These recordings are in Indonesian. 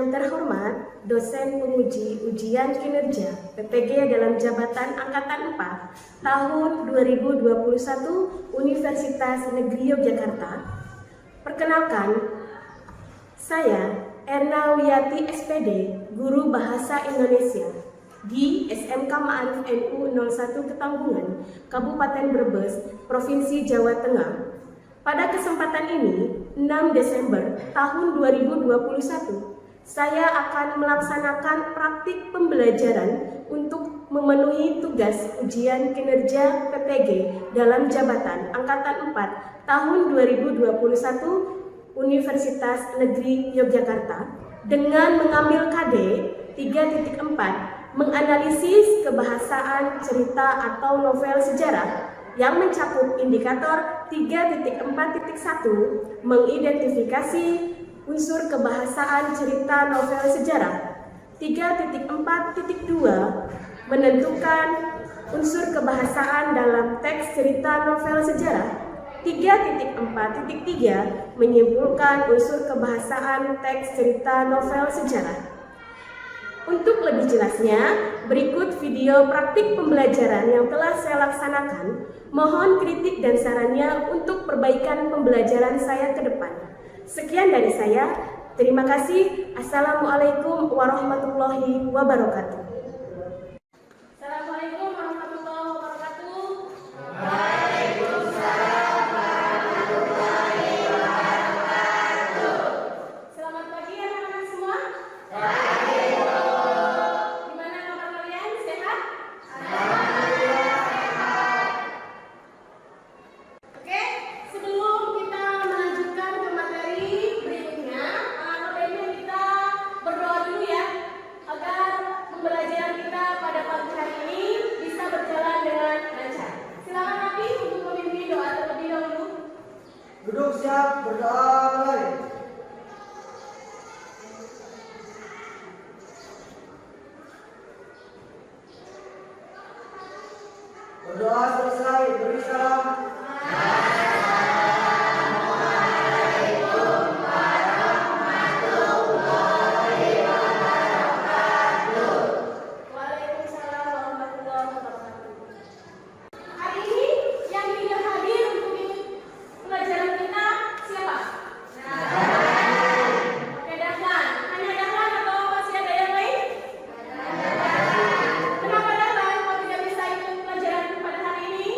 Yang terhormat, dosen penguji ujian kinerja PPG dalam jabatan Angkatan 4 tahun 2021 Universitas Negeri Yogyakarta. Perkenalkan, saya Erna Wiyati SPD, Guru Bahasa Indonesia di SMK Ma'arif NU 01 Ketanggungan, Kabupaten Brebes, Provinsi Jawa Tengah. Pada kesempatan ini, 6 Desember tahun 2021, saya akan melaksanakan praktik pembelajaran untuk memenuhi tugas ujian kinerja PPG dalam jabatan Angkatan 4 tahun 2021 Universitas Negeri Yogyakarta dengan mengambil KD 3.4 menganalisis kebahasaan cerita atau novel sejarah yang mencakup indikator 3.4.1 mengidentifikasi unsur kebahasaan cerita novel sejarah, 3.4.2 menentukan unsur kebahasaan dalam teks cerita novel sejarah, 3.4.3 menyimpulkan unsur kebahasaan teks cerita novel sejarah. Untuk lebih jelasnya, berikut video praktik pembelajaran yang telah saya laksanakan. Mohon kritik dan sarannya untuk perbaikan pembelajaran saya ke depan. Sekian dari saya. Terima kasih. Assalamualaikum warahmatullahi wabarakatuh. Assalamualaikum warahmatullahi wabarakatuh. Waalaikumsalam warahmatullahi wabarakatuh. Selamat pagi anak-anak semua. Gimana kabar kalian? Sehat? Alhamdulillah sehat. Oke, sebelum kita melanjutkan ke materi berikutnya, baiknya kita berdoa dulu ya, agar pembelajaran kita pada pagi hari ini bisa berjalan dengan lancar. Silakan Nabi untuk memimpin doa terlebih dahulu. Duduk siap, berdoa mulai. Berdoa selesai, beri salam. Waalaikumsalam warahmatullahi wabarakatuh. Hari ini yang tidak hadir untuk ikut pelajaran kita siapa? Oke, Dahlan. Hanya Dahlan atau masih ada yang lain? Kenapa Dahlan kok tidak bisa ikut pelajaran pada hari ini?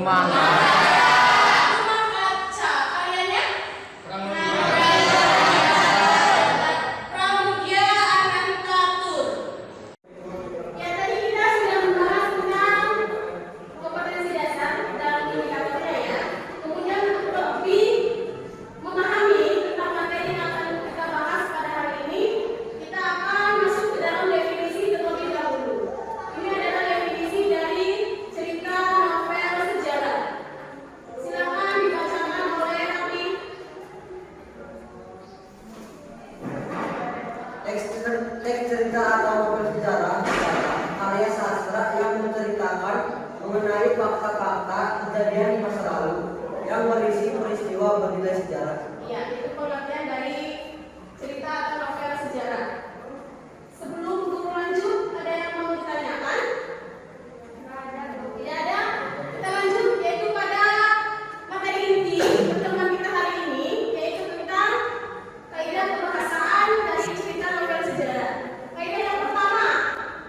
Rumah kaca. Karyanya Pramudia Anantatur. Ya, tadi kita sudah membahas tentang kompetensi dasar dalam indikatornya ya. Kemudian untuk lebih memahami tentang materi yang akan kita bahas pada hari ini, kita akan masuk ke dalam definisi terlebih dahulu. Ini adalah definisi dari cerita novel sejarah. Silakan dibacakan oleh Raffi. Teks cerita atau novel sejarah adalah karya sastra yang menceritakan mengenai fakta-fakta kejadian di masa lalu yang berisi peristiwa bernilai sejarah. Iya, itu pengertian dari cerita atau novel sejarah. Sebelum guru lanjut, ada yang mau ditanyakan? Tidak ada? Kita lanjut, yaitu pada materi inti pertemuan kita hari ini, yaitu tentang kaidah kebahasaan dari cerita novel sejarah. Kaidah yang pertama,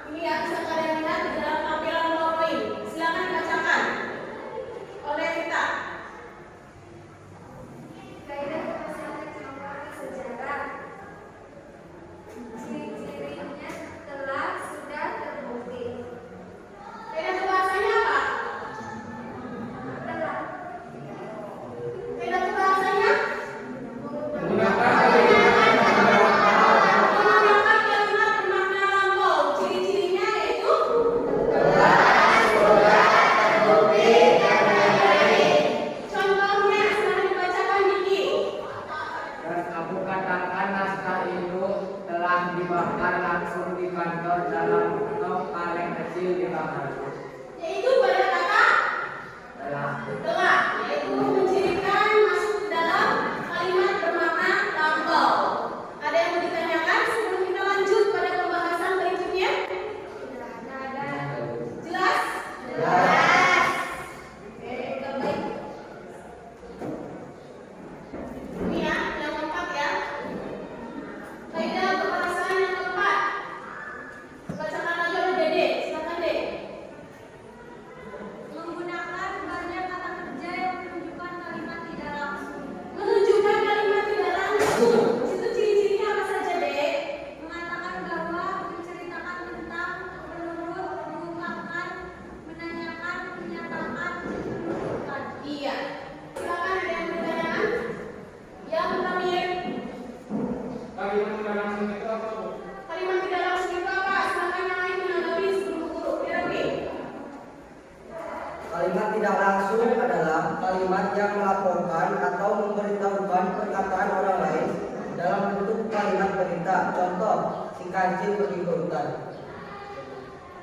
ini ya bisa kalian lihat di dalam tampilan PowerPoint. Silakan dibacakan oleh Rita. Kaidah kebahasaan teks novel sejarah. Ciri-cirinya telah sudah terbukti. Kaidah kebahasanya apa? Telah Kaidah kebahasanya Menggunakan menggunakan kalimat bermakna lampau. Ciri-cirinya yaitu contohnya sudah dibacakan Diki. dan aku katakan naskah itu telah dibakar langsung di kantor dalam tong kaleng kecil di kamarku. Yaitu pada kata telah, yaitu mencirikan masuk ke dalam kalimat bermakna lampau. Ada yang mau ditanyakan sebelum kita lanjut pada pembahasan berikutnya? Jelas? Oke, baik. Ini ya, yang keempat ya. Kaidah kebahasaan yang keempat. Bacakan lagi oleh Dede. Silakan Dede. menggunakan banyak kata kerja yang menunjukkan kalimat tidak langsung. Menunjukkan kalimat tidak langsung. Itu ciri-cirinya apa saja, Dek? Mengatakan bahwa, menceritakan tentang, menurut, mengungkapkan, menanyakan, menyatakan, menunjukkan. Iya. Silakan ada yang bertanya. Yang terakhir, Kalimat tidak langsung itu apa, Bu? kalimat tidak langsung itu apa? Silakan yang lain menanggapi sebelum guru. Dirapi. Kalimat tidak langsung adalah kalimat yang melaporkan atau memberitahukan perkataan orang lain dalam bentuk kalimat berita. Contoh, si kancing pergi ke hutan.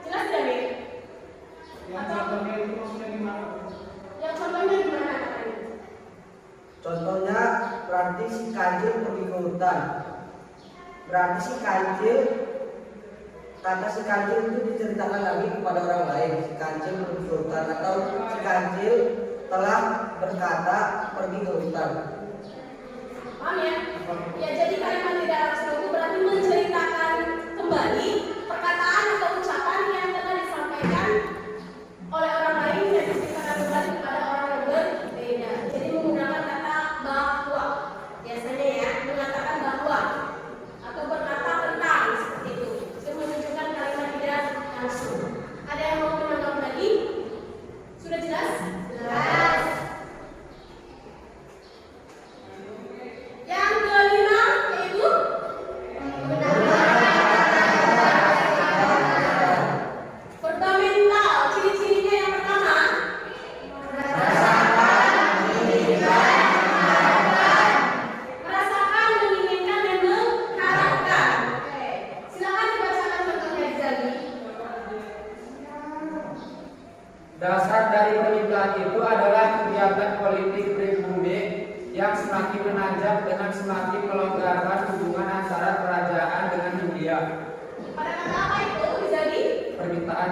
Jelas tidak, Dek? Yang contohnya itu maksudnya gimana, Bu? Yang contohnya gimana katanya? Contohnya, berarti si kancil pergi ke hutan. Berarti si kancil, kata si kancil itu diceritakan lagi kepada orang lain. Si kancil pergi ke hutan atau si kancil telah berkata pergi ke hutan. Paham ya? Ya, jadi kalimat tidak langsung itu berarti menceritakan kembali perkataan atau ucapan yang telah disampaikan oleh orang lain dan diceritakan kembali kepada orang yang berbeda. Jadi menggunakan kata bahwa. Biasanya ya, mengatakan bahwa atau berkata tentang seperti itu. Itu menunjukkan kalimat tidak langsung. Ada yang mau menanggapi lagi? Sudah jelas? Jelas. Yang kelima yaitu fundamental. Ciri-cirinya yang pertama merasakan, menginginkan, dan mengharapkan. Oke. Silakan dibacakan contohnya Zali. Dasar dari pernikahan itu adalah kegiatan politik pribumi yang semakin menanjak dengan semakin melonggarkan hubungan antara kerajaan dengan India. Pada kata apa itu Zali? Permintaan.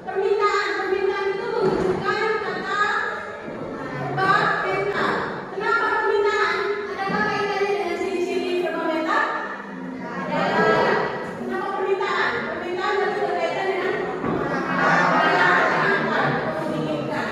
Permintaan. Permintaan itu menunjukkan kata bapeta. Kenapa permintaan? Adakah kaitannya dengan ciri-ciri fundamental? Ada. Kenapa permintaan? Permintaan berarti berkaitan dengan menginginkan.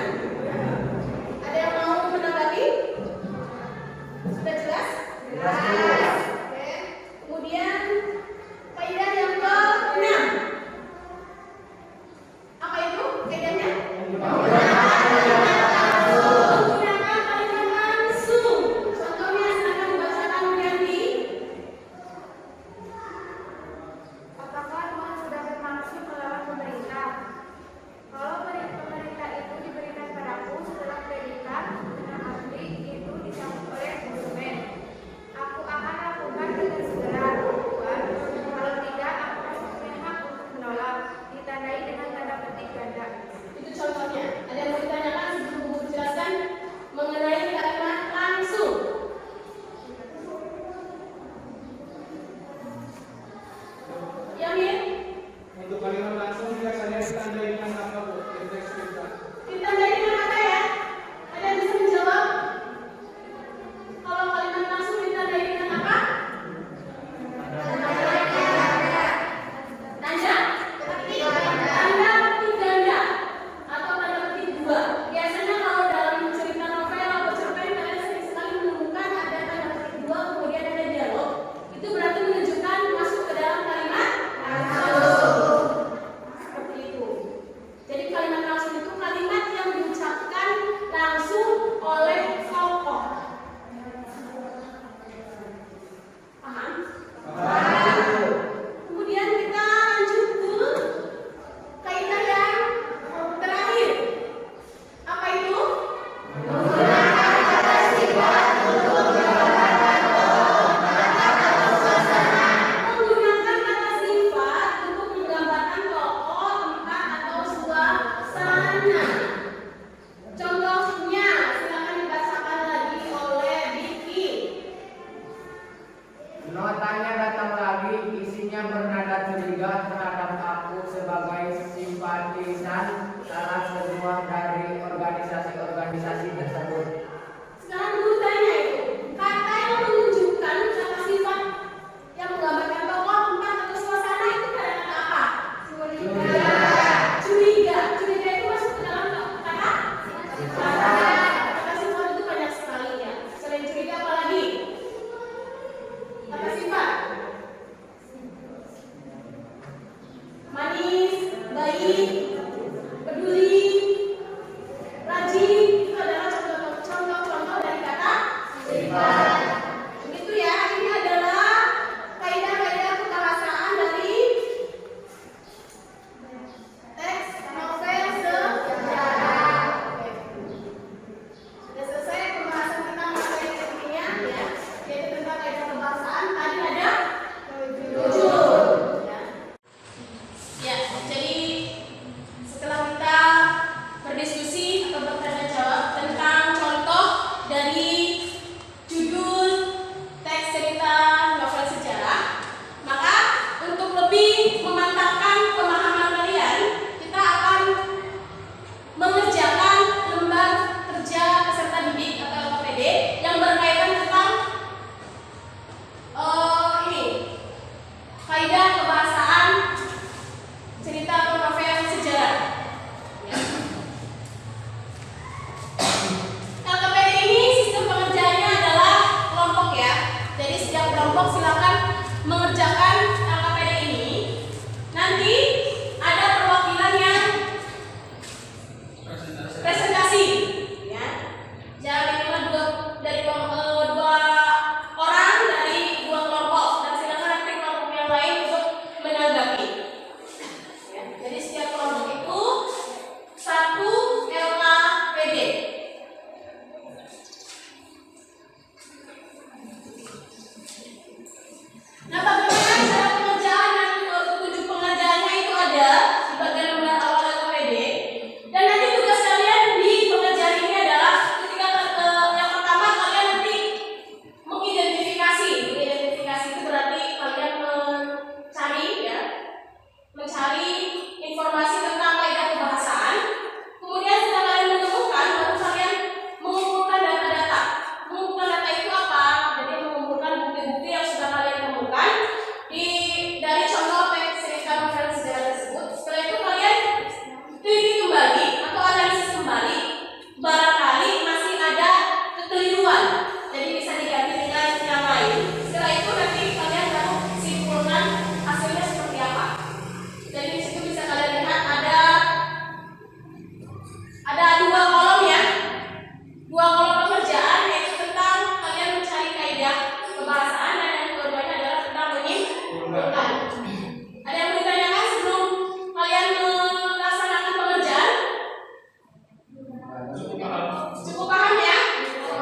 Cukup paham ya?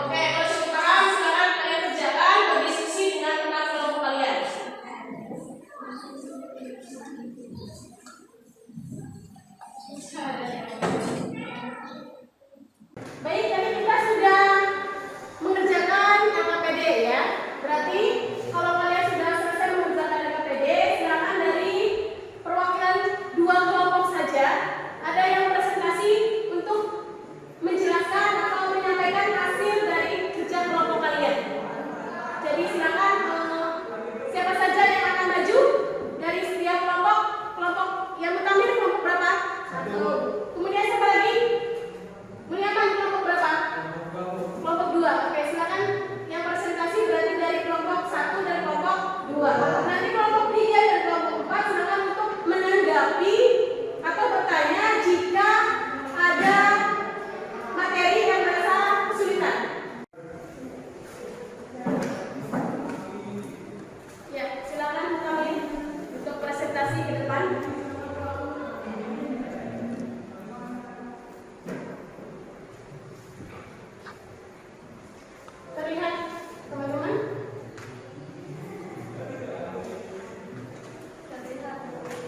Oke, kalau cukup paham, silakan kalian kerjakan berdiskusi dengan teman kelompok kalian. Baik, tadi kita sudah mengerjakan LKPD ya. Berarti kalau kalian sudah selesai mengerjakan LKPD, silakan dari perwakilan dua kelompok saja. Ada yang presentasi untuk menjelaskan atau menyampaikan hasil dari kerja kelompok kalian. Jadi silakan siapa saja yang akan maju dari setiap kelompok. Kelompok yang pertama ini kelompok berapa? Satu. Kemudian siapa lagi? Mulyaman kelompok berapa? Kelompok 2. Oke, silakan yang presentasi berarti dari kelompok 1 dan kelompok 2. Nanti kelompok 3 dan kelompok 4 silakan untuk menanggapi atau bertanya jika ada materi yang merasa kesulitan. Ya, silakan kami untuk presentasi ke depan. Terlihat teman-teman?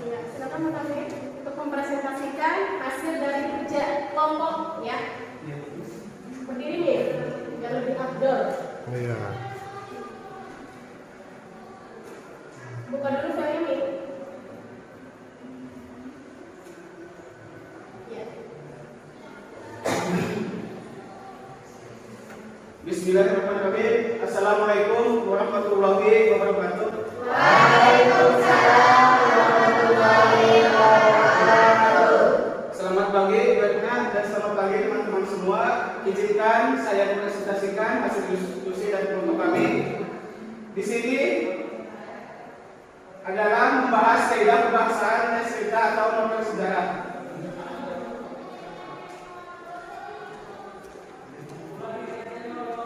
Ya, silakan kami untuk mempresentasikan hasil dari kerja kelompok ya. Berdiri nih, biar lebih afdol. Iya. Buka dulu saya ini. Ya. Bismillahirrahmanirrahim. Assalamualaikum warahmatullahi wabarakatuh. Selamat pagi Berna dan selamat pagi teman-teman semua. Izinkan saya mempresentasikan hasil diskusi dari kelompok kami. Di sini adalah membahas kaidah kebahasaan dan cerita atau novel sejarah.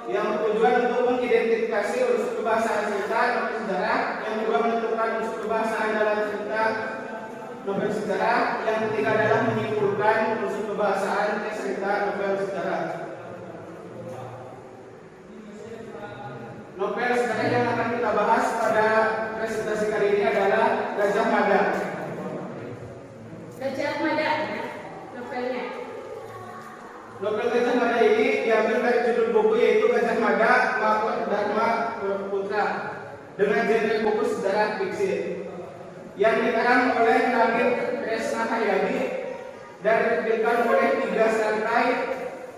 Yang bertujuan untuk mengidentifikasi unsur kebahasaan cerita novel sejarah, yang kedua menentukan unsur kebahasaan dalam cerita novel sejarah, yang ketiga adalah menyimpulkan unsur kebahasaan cerita novel sejarah. Novel sejarah yang akan kita bahas pada presentasi kali ini adalah Gajah Mada. Gajah Mada novelnya. Novel Gajah Mada ini diambil dari judul buku yaitu Gajah Mada Mahkota Dharma Putra dengan genre buku sejarah fiksi yang dikarang oleh Nagib Kresna Hayadi dan diterbitkan oleh 3 santai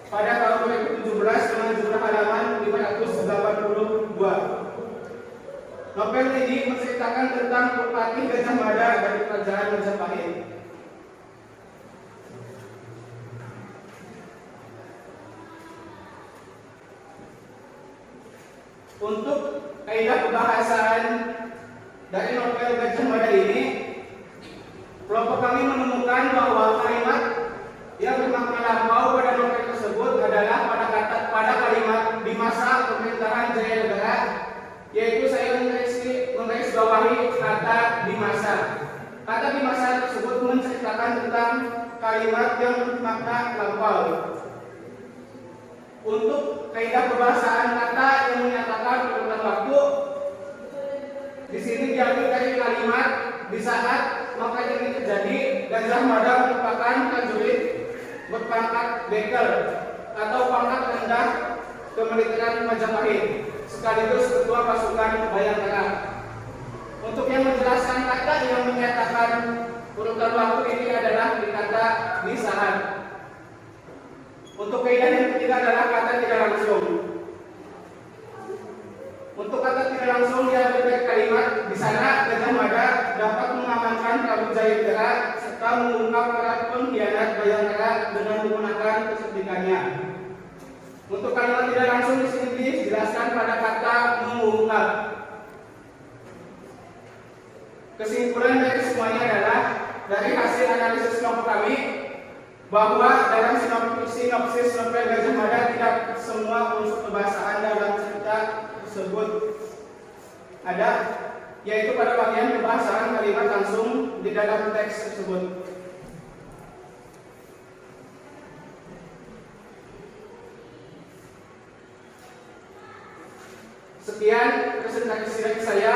pada tahun 2017 dengan jumlah halaman 582. Novel ini menceritakan tentang Bupati Gajah Mada dari Kerajaan Majapahit. Untuk kaidah kebahasaan dari novel Gajah Mada ini, kelompok kami menemukan bahwa kalimat yang bermakna lampau pada novel tersebut adalah pada kalimat di masa pemerintahan Jayanegara, yaitu saya menggarisbawahi kata di masa. Kata di masa tersebut menceritakan tentang kalimat yang bermakna lampau. Untuk kaidah kebahasaan kata yang menyatakan urutan waktu, di sini diambil dari kalimat di saat maka ini terjadi. Gajah Mada merupakan prajurit berpangkat bekel atau pangkat rendah kemiliteran Majapahit, sekaligus ketua pasukan Bayangkara. Untuk yang menjelaskan kata yang menyatakan urutan waktu ini adalah di kata di saat. Untuk kaidah yang ketiga adalah kata tidak langsung. Untuk kata tidak langsung diambil dari kalimat di sana Gajah Mada dapat mengamankan Prabu Jayanegara serta mengungkap para pengkhianat Bayangkara dengan menggunakan kecerdikannya. Untuk kalimat tidak langsung di sini dijelaskan pada kata mengungkap. Kesimpulan dari semuanya adalah dari hasil analisis kelompok kami bahwa dalam sinopsis novel Gajah Mada tidak semua unsur kebahasaan dalam cerita tersebut ada, yaitu pada bagian kebahasaan kalimat langsung di dalam teks tersebut. Sekian presentasi dari saya.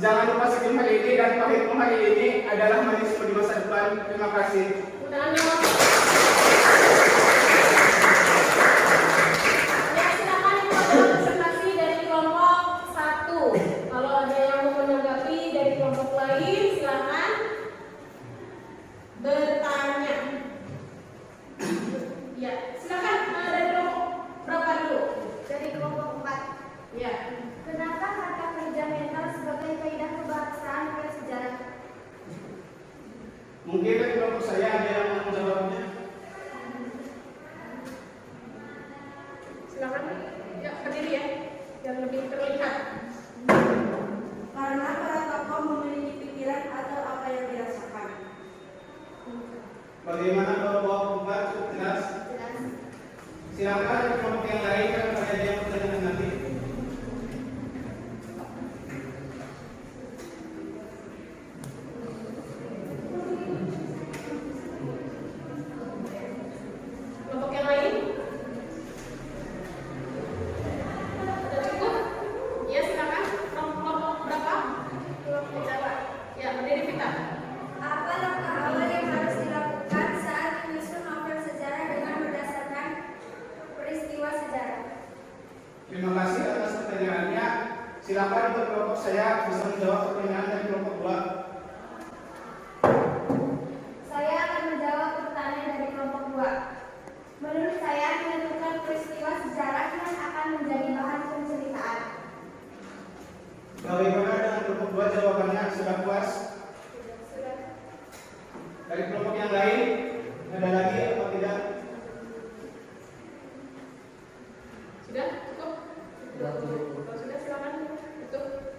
Jangan lupa senyum hari ini dan pahitmu hari ini adalah manismu di masa depan. Terima kasih. Ya, silakan itu adalah presentasi dari kelompok 1. Kalau ada yang mau menanggapi dari kelompok lain, silakan bertanya. Ya, silakan dari kelompok berapa dulu? Dari kelompok 4. Ya. Kenapa kata kerja mental sebagai kaidah kebangsaan bersejarah? Mungkin dari kelompok saya ada yang mau menjawabnya. Silakan. Ya, berdiri ya. Biar lebih terlihat. Karena para tokoh memiliki pikiran atau apa yang dirasakan. Bagaimana kalau kelompok 4 cukup jelas? Silakan dari kelompok yang lain kalau ada yang pertanyaan nanti. Kelompok yang lain? Sudah cukup? Ya, silakan. Kelompok berapa? Kelompok berapa? Ya, berdiri kita. Apa langkah awal yang harus dilakukan saat menyusun novel sejarah dengan berdasarkan peristiwa sejarah? Terima kasih atas pertanyaannya. Silakan untuk kelompok saya bisa menjawab pertanyaan dari kelompok 2. Saya akan menjawab pertanyaan dari kelompok 2. Menurut saya, menentukan peristiwa sejarah yang akan menjadi bahan penceritaan. Bagaimana dengan kelompok 2 jawabannya? Sudah puas? Sudah. Dari kelompok yang lain ada lagi atau tidak? Sudah cukup? Kalau sudah silakan tutup.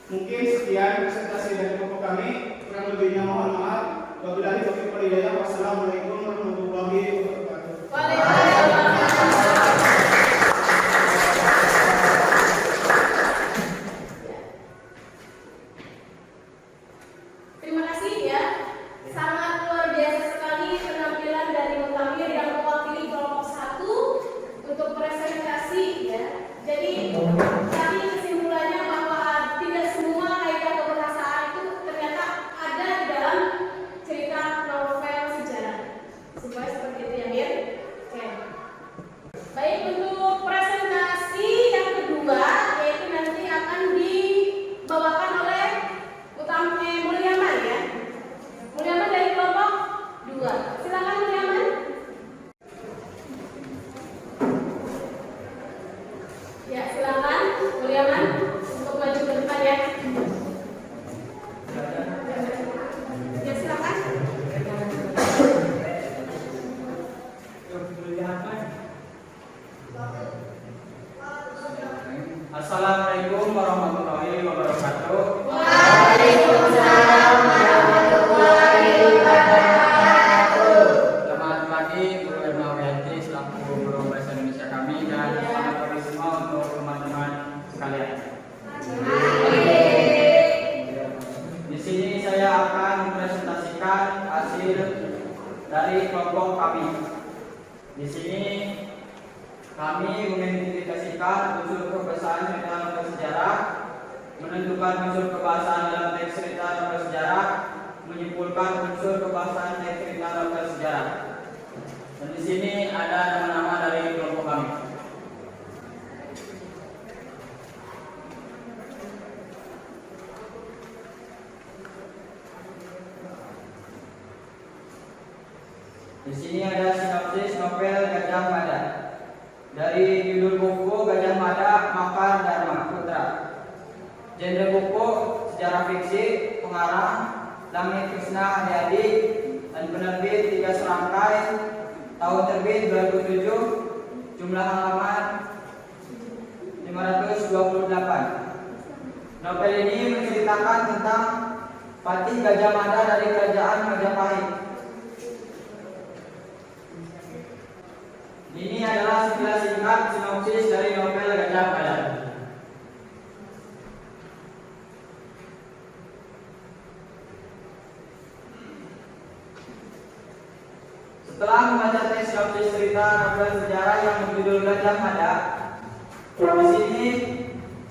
Mungkin sekian presentasi dari kelompok kami. Kurang lebihnya mohon maaf. Wabillahi taufiq wal hidayah. Wassalamualaikum warahmatullahi wabarakatuh. Terima kasih ya. Sangat luar biasa sekali penampilan dari Mutamir yang mewakili kelompok 1 untuk presentasi ya. Jadi tadi kesimpulannya bahwa tidak semua kaidah kebahasaan itu ternyata ada di dalam cerita novel sejarah. Supaya seperti itu ya, Mir. Oke. Baik, untuk presentasi yang kedua yaitu nanti akan dibawakan oleh Mulyaman ya. Mulyaman dari kelompok 2. Silakan Mulyaman. Ya, silakan Mulyaman untuk maju ke depan ya. Ya, silakan. Assalamualaikum warahmatullahi wabarakatuh. Selamat pagi Guru Erna Wiyanti selaku guru bahasa Indonesia kami dan selamat pagi semua untuk teman-teman sekalian. Di sini saya akan mempresentasikan hasil dari kelompok kami. Di sini kami mengidentifikasikan unsur kebahasaan cerita novel sejarah, menentukan unsur kebahasaan dalam teks cerita novel sejarah, menyimpulkan unsur kebahasaan teks cerita novel sejarah. Dan di sini ada nama-nama dari kelompok kami. Di sini ada sinopsis novel Gajah Mada. Dari judul buku Gajah Mada Makar Dharma Putra. Genre buku sejarah fiksi, pengarang Langit Krishna Haryadi dan penerbit 3 serangkai, tahun terbit 2007, jumlah halaman 528. Novel ini menceritakan tentang Patih Gajah Mada dari kerajaan Majapahit. Ini adalah sekilas singkat sinopsis dari novel Gajah Mada. Setelah membaca teks sinopsis cerita novel sejarah yang berjudul Gajah Mada, di sini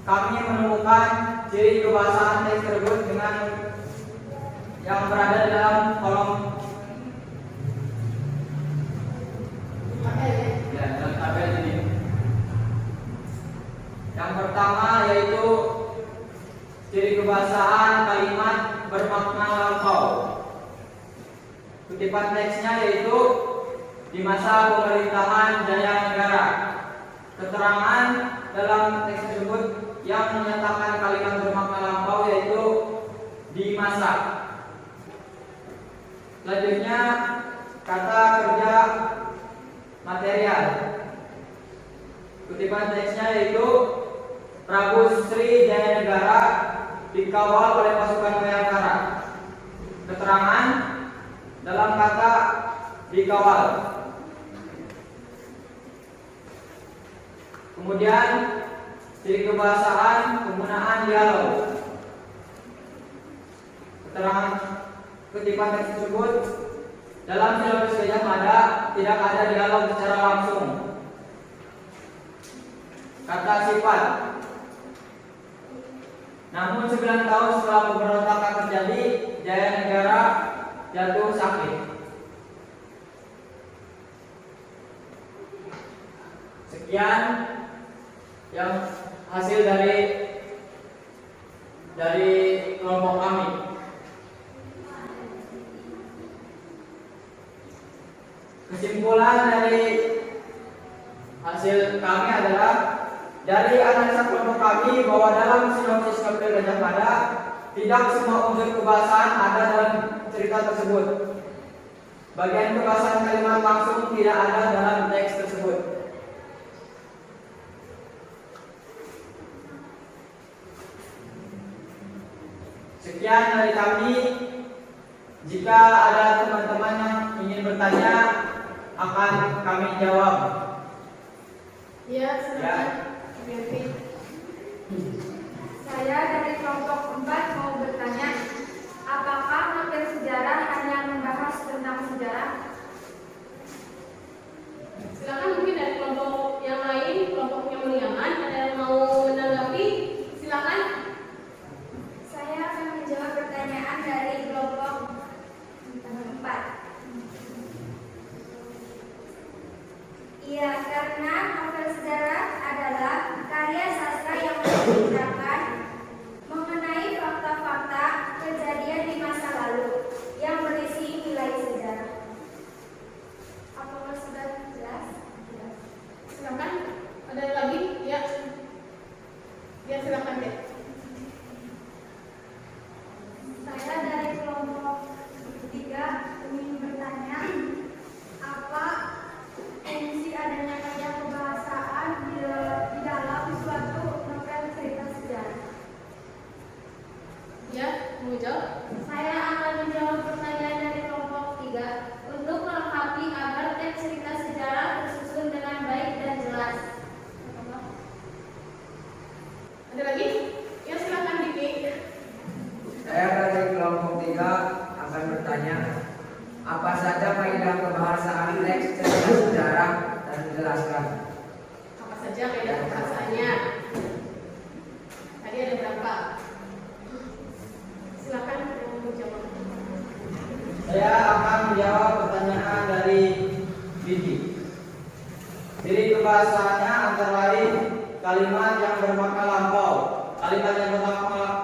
kami menemukan ciri kebahasaan teks tersebut dengan yang berada dalam kolom dalam tabel ini. Yang pertama yaitu ciri kebahasaan kalimat bermakna lampau. Kutipan teksnya yaitu di masa pemerintahan Jaya Negara. Keterangan dalam teks tersebut yang menyatakan kalimat bermakna lampau yaitu di masa. Selanjutnya kata kerja material. Kutipan teksnya yaitu Prabu Sri Jaya Negara dikawal oleh pasukan Bayangkara. Keterangan dalam kata dikawal. Kemudian ciri kebahasaan penggunaan dialog. Keterangan kutipan teks tersebut dalam silabus Gajah Mada tidak ada dialog secara langsung. Kata sifat. Namun 9 tahun setelah pemberontakan terjadi, Jaya Negara jatuh sakit. Sekian yang hasil dari kelompok kami. Kesimpulan dari hasil kami adalah dari analisa kelompok kami bahwa dalam sinopsis novel Gajah Mada tidak semua unsur kebahasaan ada dalam cerita tersebut. Bagian kebahasaan kalimat langsung tidak ada dalam teks tersebut. Sekian dari kami. Jika ada teman-teman yang ingin bertanya, akan kami jawab. Ya, silakan. Saya dari kelompok 4 mau bertanya, apakah materi sejarah hanya membahas tentang sejarah? Silakan mungkin dari kelompok yang lain, kelompoknya Meliaman, ada yang mau menanggapi? Silakan. Saya akan menjawab pertanyaan dari kelompok 4. Iya, karena novel sejarah adalah karya sastra yang menceritakan mengenai fakta-fakta kejadian di masa lalu yang berisi nilai sejarah. Apakah sudah jelas? Silakan. Ada yang lagi? Ya. Ya, silakan deh. Saya dari kelompok 3 ingin bertanya, apa fungsi adanya karya kebahasaan di dalam suatu novel cerita sejarah? Ya, mau jawab? Saya akan menjawab pertanyaan dari kelompok 3 untuk melengkapi agar teks cerita sejarah tersusun dengan baik dan jelas. Ada lagi? Ya, silakan Diki. Saya dari kelompok 3 akan bertanya, apa saja faedah kebahasaan teks cerita sejarah dan dijelaskan. Apa saja kaidah bahasannya? Tadi ada berapa? Silakan yang mau jawab. Saya akan menjawab pertanyaan dari Didi. Ciri kebahasaannya antara lain kalimat yang bermakna lampau. Kalimat yang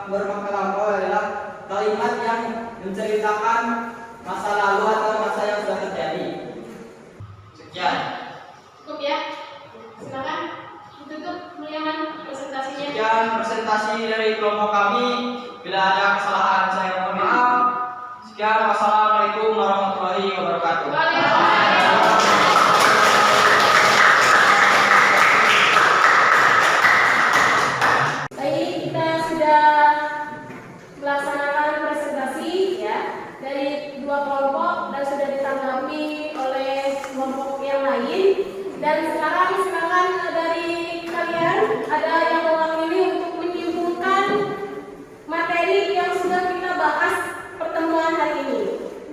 bermakna lampau adalah kalimat yang menceritakan masa lalu atau masa yang sudah terjadi. Sekian. Cukup ya? Silakan ditutup Meliaman presentasinya. Sekian presentasi dari kelompok kami. Bila ada kesalahan saya mohon maaf. Sekian, wassalamualaikum warahmatullahi wabarakatuh. Baik, kita sudah melaksanakan presentasi ya dari dua kelompok dan sudah ditanggapi oleh kelompok yang lain. Dan sekarang silakan dari kalian ada yang mewakili untuk menyimpulkan materi yang sudah kita bahas pertemuan hari ini.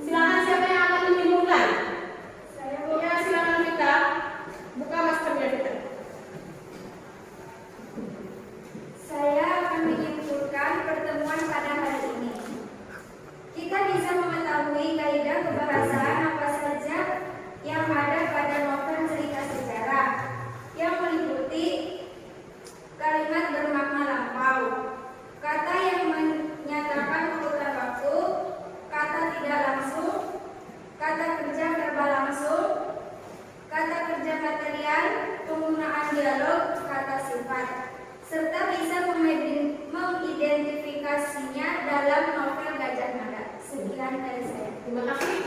Silakan siapa yang akan menyimpulkan? Ya, silakan Vita. Buka maskernya Vita. Saya dalam novel Gajah Mada. Sekian dari saya. Terima kasih.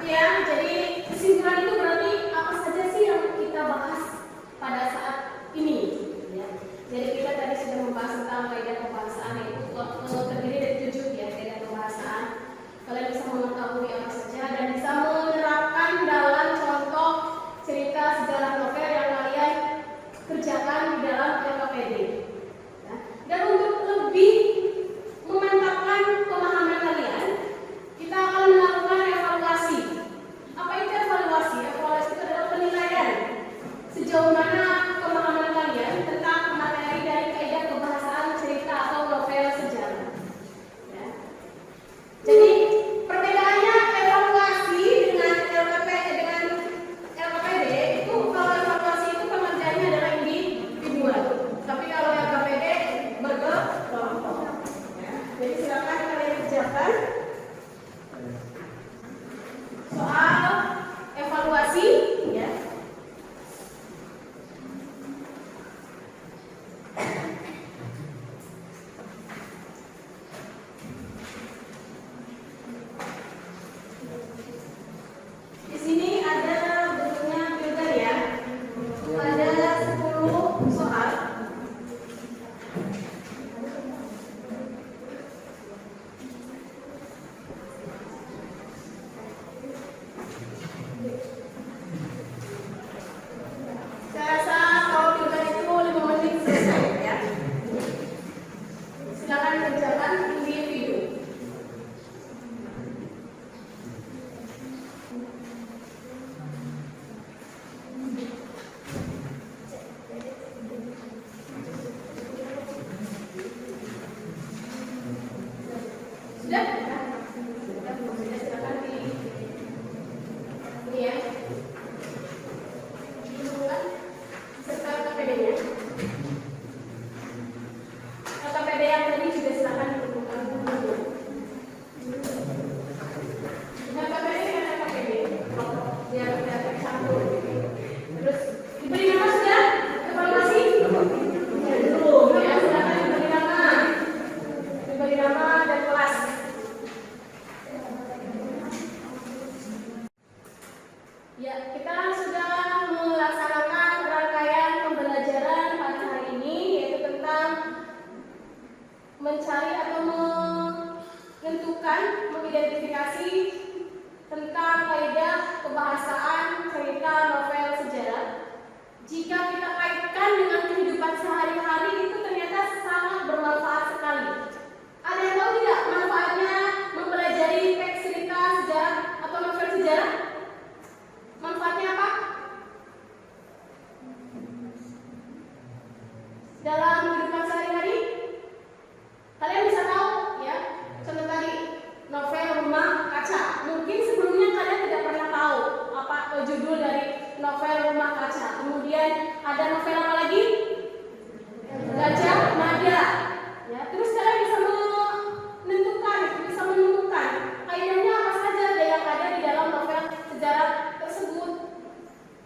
Ya, jadi kesimpulan itu berarti apa saja sih yang kita bahas pada saat ini? Ya. Jadi kita tadi sudah membahas tentang kaidah pembahasaan, yaitu terdiri dari 7 ya kaidah pembahasaan. Kalian bisa mengetahui apa saja dan bisa menerapkan dalam contoh cerita sejarah novel yang kalian kerjakan di dalam LKPD. Ya. Dan untuk lebih memantapkan pemahaman kalian, kita akan melakukan evaluasi. Apa itu evaluasi? Evaluasi itu adalah penilaian sejauh mana pemahaman kalian tentang materi dari kaidah kebahasaan cerita atau novel sejarah. Ya. Jadi perbedaannya evaluasi dengan LKPD itu, kalau evaluasi itu pengerjaannya adalah individual, tapi kalau LKPD berkelompok. Ya. Jadi silakan kalian kerjakan soal evaluasi ya. Di sini ada bentuknya filter ya. Ada 10 soal. Saya rasa kalau filter itu 5 menit selesai ya. Silakan kerjakan individu. Sudah? Sudah, silakan di ini ya. Dihubungkan serta LKPD-nya. LKPD yang tadi juga silakan dihubungkan dulu. LKPD dengan LKPD biar tidak tercampur. Terus diberi nama sudah? Evaluasi? Ya, belum ya, silakan diberi nama. Diberi nama dan kelas. Ya, kita sudah melaksanakan rangkaian pembelajaran pada hari ini, yaitu tentang mencari atau menentukan, mengidentifikasi tentang kaidah kebahasaan cerita novel sejarah. Jika kita kaitkan dengan kehidupan sehari-hari, itu ternyata sangat bermanfaat sekali. Ada yang tahu tidak manfaatnya mempelajari teks cerita sejarah atau novel sejarah? Manfaatnya apa? Dalam kehidupan sehari-hari, kalian bisa tahu ya. Contoh tadi novel Rumah Kaca. Mungkin sebelumnya kalian tidak pernah tahu apa judul dari novel Rumah Kaca. Kemudian ada novel apa lagi? Gajah Mada. Ya, terus kalian bisa menentukan, bisa menemukan kaidahnya apa saja yang ada di dalam novel sejarah tersebut.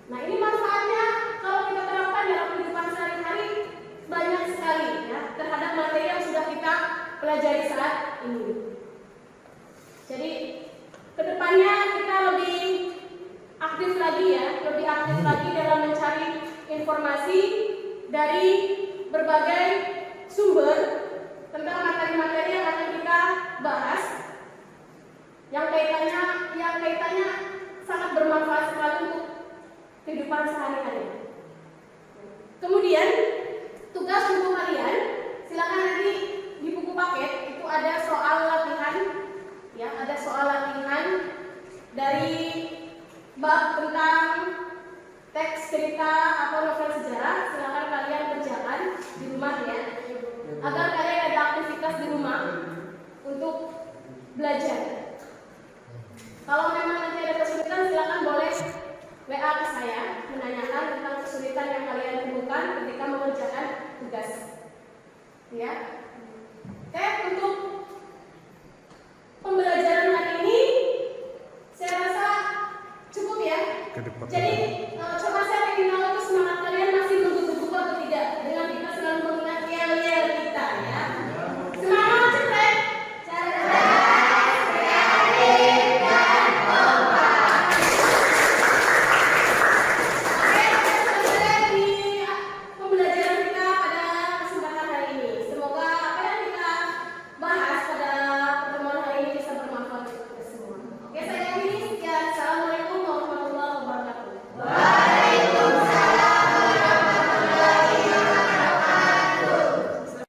Nah, ini manfaatnya kalau kita terapkan dalam kehidupan sehari-hari banyak sekali ya terhadap materi yang sudah kita pelajari saat ini. Jadi kedepannya kita lebih aktif lagi ya, lebih aktif lagi dalam mencari informasi dari berbagai sumber tentang materi-materi yang akan kita bahas, yang kaitannya sangat bermanfaat sekali untuk kehidupan sehari-hari. Kemudian tugas untuk kalian, silakan nanti di buku paket itu ada soal latihan, ya ada soal latihan dari bab tentang teks cerita atau novel sejarah. Silakan kalian kerjakan di rumah ya, agar kalian ada aktivitas di rumah untuk belajar. Kalau memang nanti ada kesulitan, silakan boleh WA ke saya menanyakan tentang kesulitan yang kalian temukan ketika mengerjakan tugas. Ya. Oke, untuk pembelajaran hari ini saya rasa cukup ya. Jadi